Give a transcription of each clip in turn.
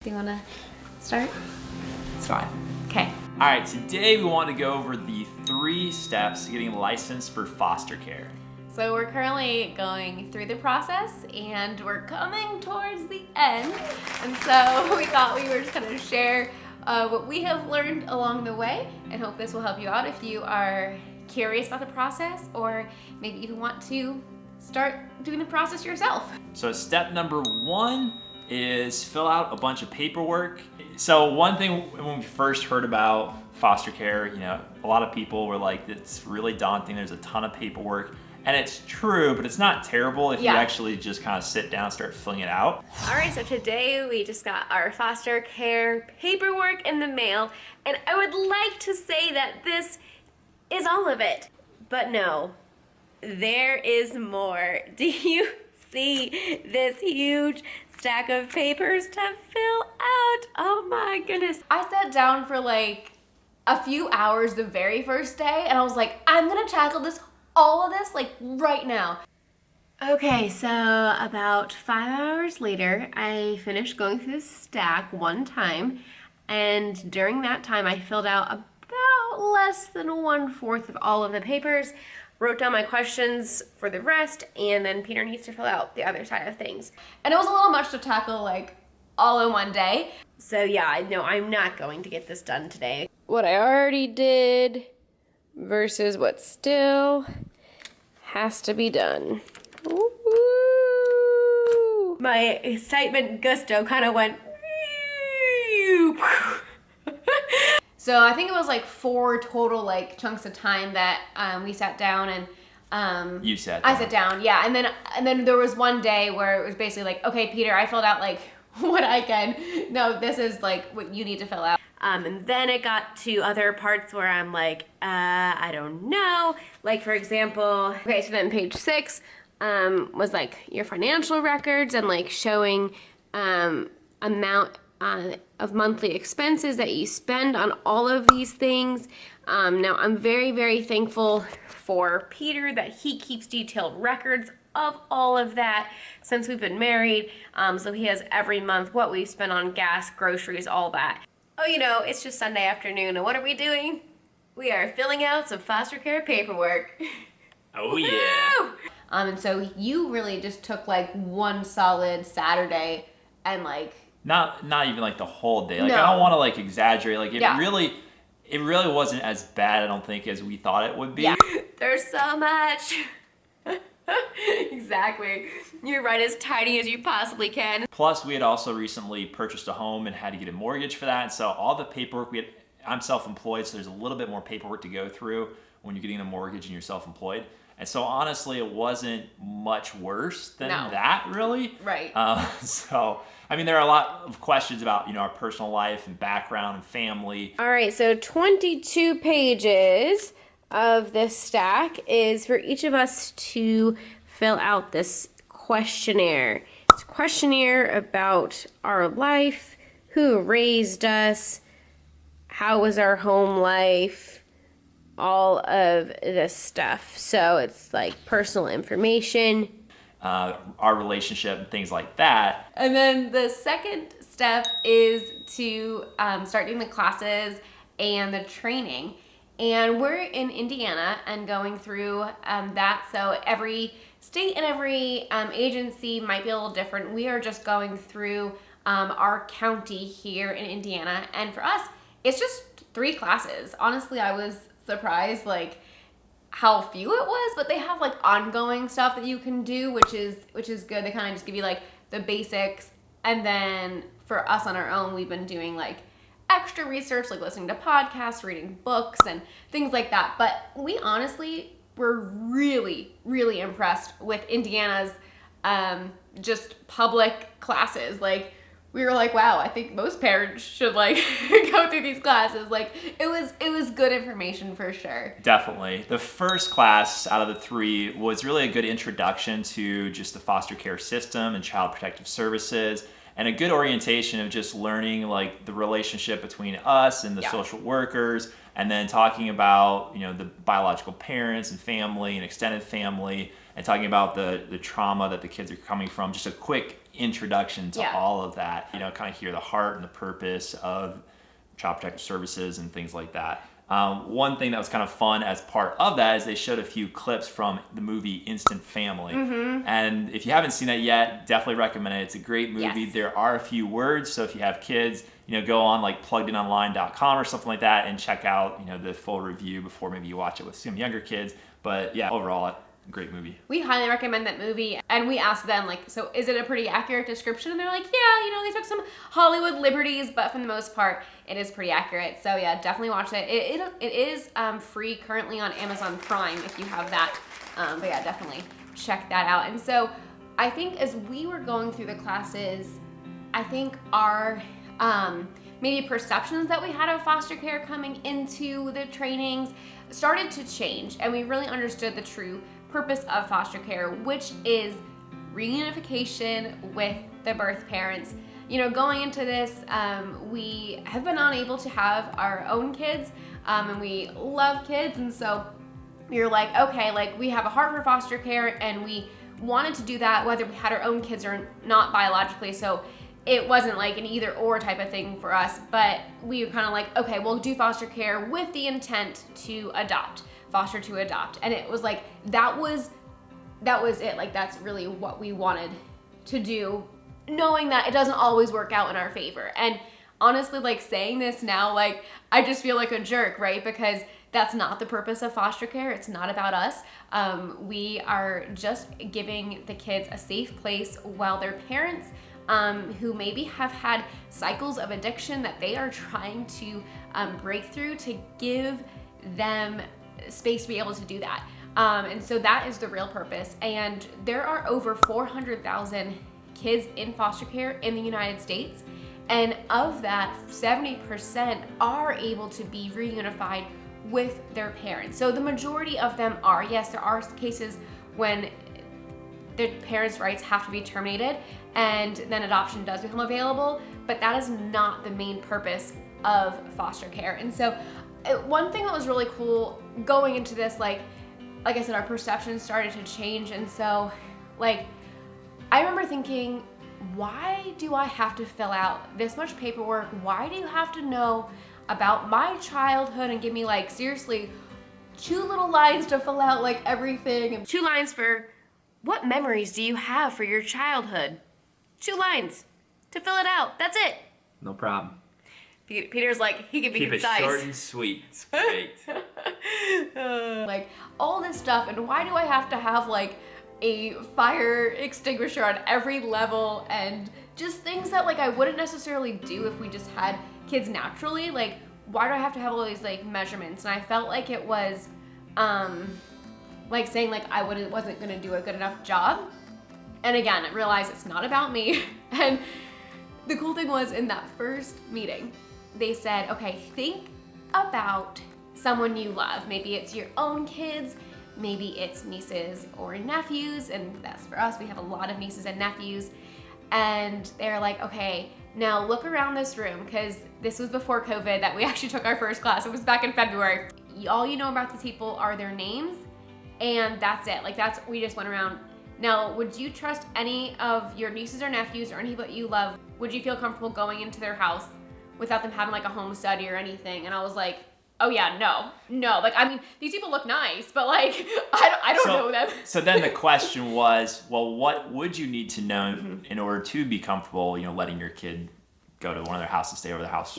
Do you want to start? It's fine. Okay. All right, today we want to go over the 3 steps to getting licensed for foster care. So we're currently going through the process and we're coming towards the end. And so we thought we were just going to share what we have learned along the way and hope this will help you out if you are curious about the process or maybe even want to start doing the process yourself. So step number 1 is fill out a bunch of paperwork. So one thing when we first heard about foster care, a lot of people were like, it's really daunting. There's a ton of paperwork. And it's true, but it's not terrible if you actually just kind of sit down and start filling it out. All right, so today we just got our foster care paperwork in the mail, and I would like to say that this is all of it, but no, there is more. Do you see this huge stack of papers to fill out? Oh my goodness. I sat down for like a few hours the very first day and I was like, I'm gonna tackle all of this like right now. Okay, so about 5 hours later, I finished going through this stack one time, and during that time I filled out about less than 1/4 of all of the papers, wrote down my questions for the rest, and then Peter needs to fill out the other side of things. And it was a little much to tackle like all in one day. So yeah, no, I'm not going to get this done today. What I already did versus what still has to be done. Woo-hoo. My excitement gusto kind of went. So I think it was like 4 total like chunks of time that we sat down and You sat down. I sat down, yeah, and then there was one day where it was basically like, okay, Peter, I filled out like what I can. No, this is like what you need to fill out. And then it got to other parts where I'm like, I don't know. Like, for example, okay, so then page 6 was like your financial records and like showing amount of monthly expenses that you spend on all of these things. Now, I'm very, very thankful for Peter that he keeps detailed records of all of that since we've been married. So he has every month what we've spent on gas, groceries, all that. Oh, it's just Sunday afternoon, and what are we doing? We are filling out some foster care paperwork. Oh yeah. And so you really just took like one solid Saturday and like Not even like the whole day. Like No. I don't want to like exaggerate. Like it Yeah. really wasn't as bad, I don't think, as we thought it would be. Yeah. There's so much. Exactly. You're right, as tidy as you possibly can. Plus, we had also recently purchased a home and had to get a mortgage for that. And so all the paperwork I'm self-employed, so there's a little bit more paperwork to go through when you're getting a mortgage and you're self-employed. And so honestly, it wasn't much worse than that, really. Right. So, I mean, there are a lot of questions about, our personal life and background and family. All right, so 22 pages of this stack is for each of us to fill out this questionnaire. It's a questionnaire about our life, who raised us, how was our home life, all of this stuff. So it's like personal information. Our relationship and things like that. And then the second step is to start doing the classes and the training. And we're in Indiana and going through that. So every state and every agency might be a little different. We are just going through our county here in Indiana. And for us, it's just 3 classes. Honestly, I was surprised like how few it was, but they have like ongoing stuff that you can do, which is good. They kind of just give you like the basics. And then for us on our own, we've been doing like extra research, like listening to podcasts, reading books and things like that. But we honestly were really, really impressed with Indiana's just public classes. Like we were like, wow, I think most parents should like go through these classes. Like it was good information for sure. Definitely. The first class out of the 3 was really a good introduction to just the foster care system and child protective services, and a good orientation of just learning like the relationship between us and the social workers, and then talking about, the biological parents and family and extended family, and talking about the trauma that the kids are coming from. Just a quick introduction to Yeah. all of that, kind of hear the heart and the purpose of Child Protective Services and things like that. One thing that was kind of fun as part of that is they showed a few clips from the movie Instant Family. And if you haven't seen that yet, definitely recommend it. It's a great movie. Yes. There are a few words, so if you have kids, go on like pluggedinonline.com or something like that and check out, the full review before maybe you watch it with some younger kids. But yeah, overall, great movie. We highly recommend that movie, and we asked them, like, so is it a pretty accurate description? And they're like, yeah, they took some Hollywood liberties, but for the most part, it is pretty accurate. So yeah, definitely watch it. It is free currently on Amazon Prime if you have that. But yeah, definitely check that out. And so I think as we were going through the classes, I think our maybe perceptions that we had of foster care coming into the trainings started to change, and we really understood the true purpose of foster care, which is reunification with the birth parents. Going into this, we have been unable to have our own kids, and we love kids, and so you're like, okay, like we have a heart for foster care, and we wanted to do that whether we had our own kids or not biologically. So it wasn't like an either or type of thing for us, but we were kind of like, okay, we'll do foster care with the intent to adopt, foster to adopt. And it was like, that was it. Like, that's really what we wanted to do, knowing that it doesn't always work out in our favor. And honestly, like saying this now, like I just feel like a jerk, right? Because that's not the purpose of foster care. It's not about us. We are just giving the kids a safe place while their parents who maybe have had cycles of addiction that they are trying to break through, to give them space to be able to do that. And so that is the real purpose. And there are over 400,000 kids in foster care in the United States. And of that, 70% are able to be reunified with their parents. So the majority of them are. Yes, there are cases when the parents' rights have to be terminated and then adoption does become available, but that is not the main purpose of foster care. And so one thing that was really cool going into this, like I said, our perceptions started to change. And so like I remember thinking, why do I have to fill out this much paperwork? Why do you have to know about my childhood and give me like seriously 2 little lines to fill out like everything? 2 lines for what memories do you have for your childhood? 2 lines to fill it out. That's it. No problem. Peter's like, he can be Keep concise. it short and sweet. It's great. Like all this stuff, and why do I have to have like a fire extinguisher on every level, and just things that like I wouldn't necessarily do if we just had kids naturally? Like, why do I have to have all these like measurements? And I felt like it was like saying like I wasn't gonna do a good enough job. And again, I realized it's not about me. And the cool thing was, in that first meeting, they said, okay, think about someone you love. Maybe it's your own kids, maybe it's nieces or nephews, and that's for us, we have a lot of nieces and nephews. And they're like, okay, now look around this room, because this was before COVID that we actually took our first class. It was back in February. All you know about these people are their names, and that's it. Like we just went around. Now, would you trust any of your nieces or nephews or anybody you love? Would you feel comfortable going into their house without them having like a home study or anything? And I was like, oh yeah, no. Like, I mean, these people look nice, but like, I don't know them. So then the question was, well, what would you need to know in order to be comfortable, letting your kid go to one of their houses, stay over their house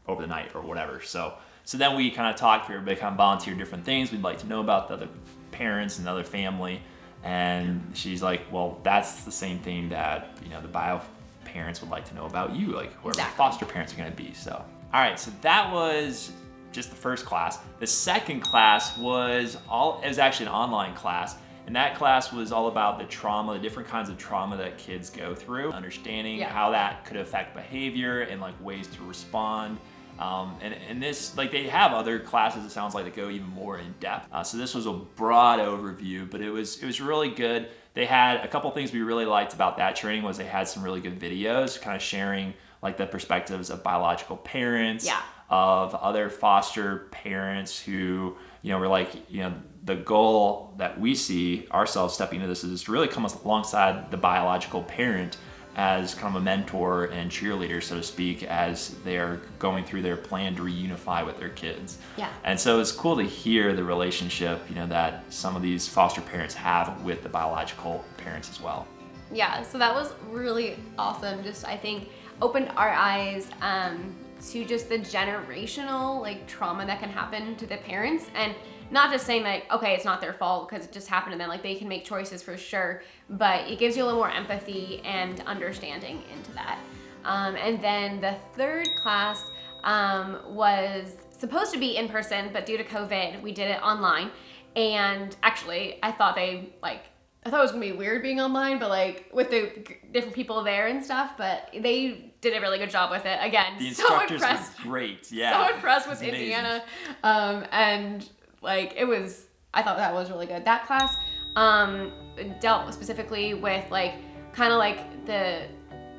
over the night or whatever. So then we kind of talked, everybody kind of volunteered different things we'd like to know about the other parents and the other family. And she's like, well, that's the same thing that, the bio parents would like to know about you, like whoever the foster parents are going to be. So, all right, so that was just the first class. The second class was actually an online class. And that class was all about the trauma, the different kinds of trauma that kids go through, understanding how that could affect behavior and like ways to respond. And this, like, they have other classes, it sounds like, that go even more in depth. So this was a broad overview, but it was really good. They had a couple things we really liked about that training was they had some really good videos kind of sharing like the perspectives of biological parents, of other foster parents who, were like, the goal that we see ourselves stepping into this is to really come alongside the biological parent as kind of a mentor and cheerleader, so to speak, as they're going through their plan to reunify with their kids. Yeah. And so it's cool to hear the relationship, that some of these foster parents have with the biological parents as well. Yeah, so that was really awesome. Just, I think, opened our eyes to just the generational trauma that can happen to the parents, and not just saying okay, it's not their fault because it just happened to them. They can make choices for sure, but it gives you a little more empathy and understanding into that. And then the third class was supposed to be in person, but due to COVID, we did it online. And actually, I thought it was gonna be weird being online, but with the different people there and stuff, but they did a really good job with it. Again, the so instructors impressed. were great. Yeah. So impressed with It's amazing. Indiana. And I thought that was really good. That class dealt specifically with the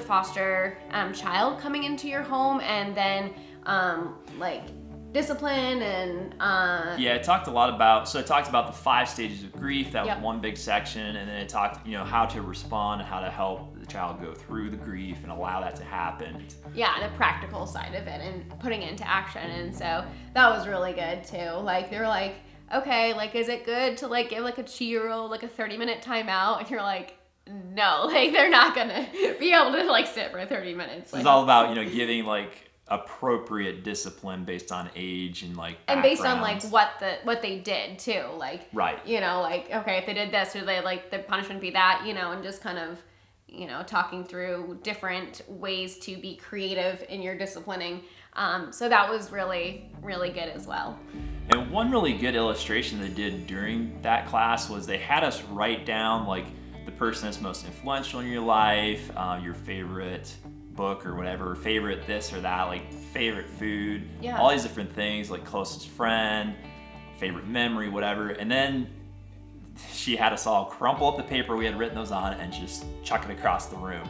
foster child coming into your home, and then discipline and yeah, it talked a lot about the 5 stages of grief. That Yep. was one big section, and then it talked how to respond and how to help the child go through the grief and allow that to happen. the practical side of it and putting it into action. And so that was really good too. They were okay, is it good to give a cheero a 30-minute timeout? And you're no, they're not gonna be able to sit for 30 minutes. It's all about giving appropriate discipline based on age and and based on backgrounds. what they did too, Right. Okay, if they did this, or they the punishment be that, and just kind of talking through different ways to be creative in your disciplining. So that was really, really good as well. And one really good illustration they did during that class was they had us write down the person that's most influential in your life, your favorite book or whatever, favorite this or that, favorite food, Yeah. all these different things, closest friend, favorite memory, whatever. And then she had us all crumple up the paper we had written those on and just chuck it across the room.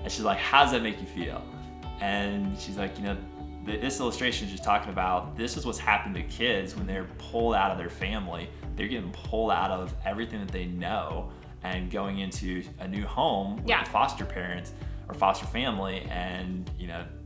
And she's like, how does that make you feel? And she's like, this illustration is just talking about this is what's happened to kids when they're pulled out of their family. They're getting pulled out of everything that they know and going into a new home with Yeah. the foster parents or foster family, and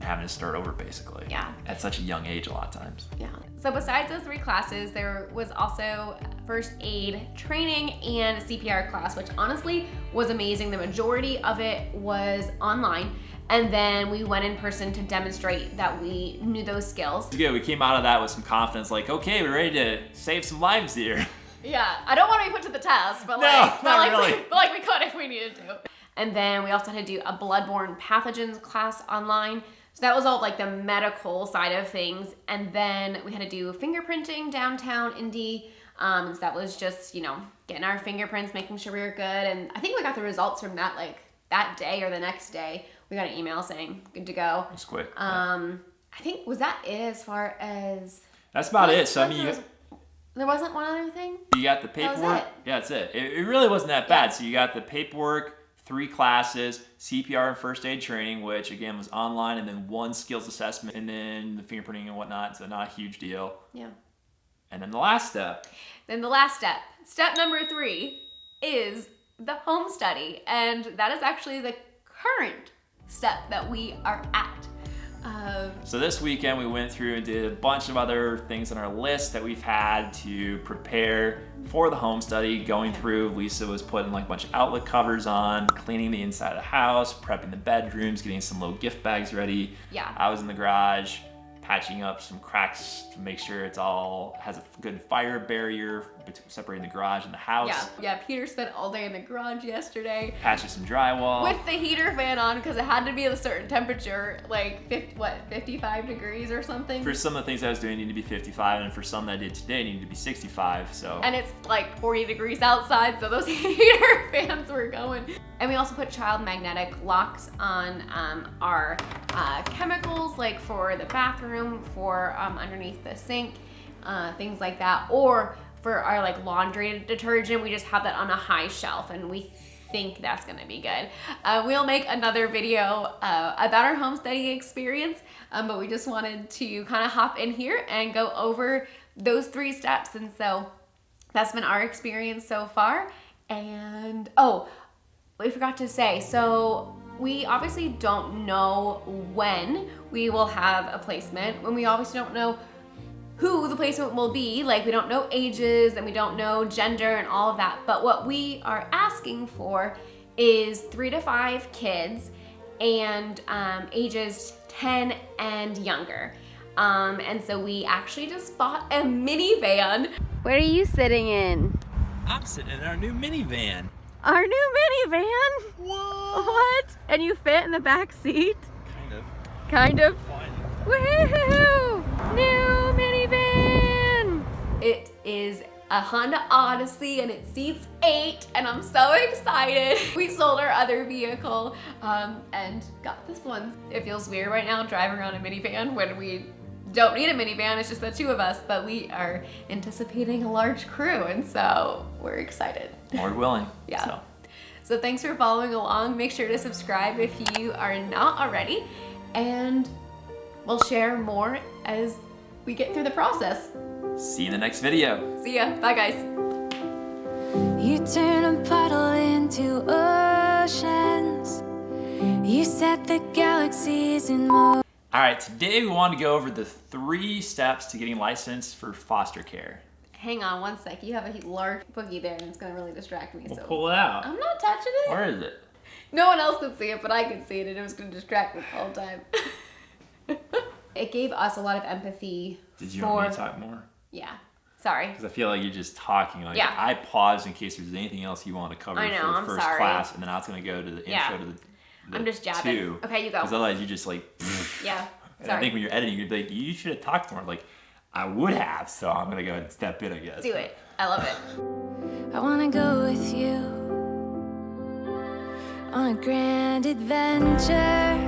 having to start over basically. Yeah. At such a young age a lot of times. Yeah. So besides those 3 classes, there was also first aid training and a CPR class, which honestly was amazing. The majority of it was online. And then we went in person to demonstrate that we knew those skills. It's good. We came out of that with some confidence, okay, we're ready to save some lives here. Yeah, I don't want to be put to the test, but No, not really. we could if we needed to. And then we also had to do a bloodborne pathogens class online. So that was all the medical side of things. And then we had to do fingerprinting downtown Indy. So that was just, getting our fingerprints, making sure we were good. And I think we got the results from that that day or the next day. We got an email saying good to go. It's quick. I think, was that it as far as... That's about it. So There wasn't one other thing? you got the That was paperwork. it. Yeah, that's it. It really wasn't that bad. So you got the paperwork, 3 classes, CPR and first aid training, which again was online, and then 1 skills assessment, and then the fingerprinting and whatnot. So not a huge deal. Yeah. And then the last step. Then the last step, step number 3, is the home study. And that is actually the current step that we are at. So this weekend we went through and did a bunch of other things on our list that we've had to prepare for the home study. Going through, Lisa was putting a bunch of outlet covers on, cleaning the inside of the house, prepping the bedrooms, getting some little gift bags ready. Yeah. I was in the garage, patching up some cracks to make sure it's all has a good fire barrier separating the garage and the house. Yeah, Peter spent all day in the garage yesterday Patching some drywall. with the heater fan on because it had to be at a certain temperature, 55 degrees or something. For some of the things I was doing, it needed to be 55, and for some that I did today, it needed to be 65. So. And it's 40 degrees outside, so those heater fans were going. And we also put child magnetic locks on our chemicals, for the bathroom, for underneath the sink, things like that. Or for our laundry detergent, we just have that on a high shelf, and we think that's gonna be good. We'll make another video about our home study experience, but we just wanted to kind of hop in here and go over those 3 steps. And so that's been our experience so far. And we forgot to say, so we obviously don't know when we will have a placement, when we obviously don't know who the placement will be. Like, we don't know ages and we don't know gender and all of that. But what we are asking for is 3 to 5 kids and ages 10 and younger. And so we actually just bought a minivan. What are you sitting in? I'm sitting in our new minivan. Our new minivan? Whoa! What? And you fit in the back seat? Kind of. Kind of. Fine. Woohoo! New minivan! It is a Honda Odyssey and it seats 8 and I'm so excited. We sold our other vehicle and got this one. It feels weird right now driving around a minivan when we don't need a minivan, it's just the 2 of us, but we are anticipating a large crew and so we're excited. Lord willing. Yeah. So thanks for following along. Make sure to subscribe if you are not already, and we'll share more as we get through the process. See you in the next video. See ya. Bye, guys. You turn a puddle into oceans. You set the galaxies in motion. All right, today we want to go over the 3 steps to getting licensed for foster care. Hang on one sec. You have a large boogie there and it's gonna really distract me. We'll So pull it out. I'm not touching it. Where is it? No one else could see it, but I could see it and it was gonna distract me the whole time. It gave us a lot of empathy. Did you want me to talk more? Yeah. Sorry. Because I feel like you're just talking. Like, Yeah. I paused in case there's anything else you want to cover I know, for the I'm first sorry. class, and then I was going to go to the Yeah. intro to the I'm just jabbing. 2. Okay, you go. Because otherwise you just like, Yeah. and I think when you're editing, you'd be like, you should have talked more. Like, I would have, so I'm going to go ahead and step in, I guess. Do it. I love it. I wanna go with you on a grand adventure.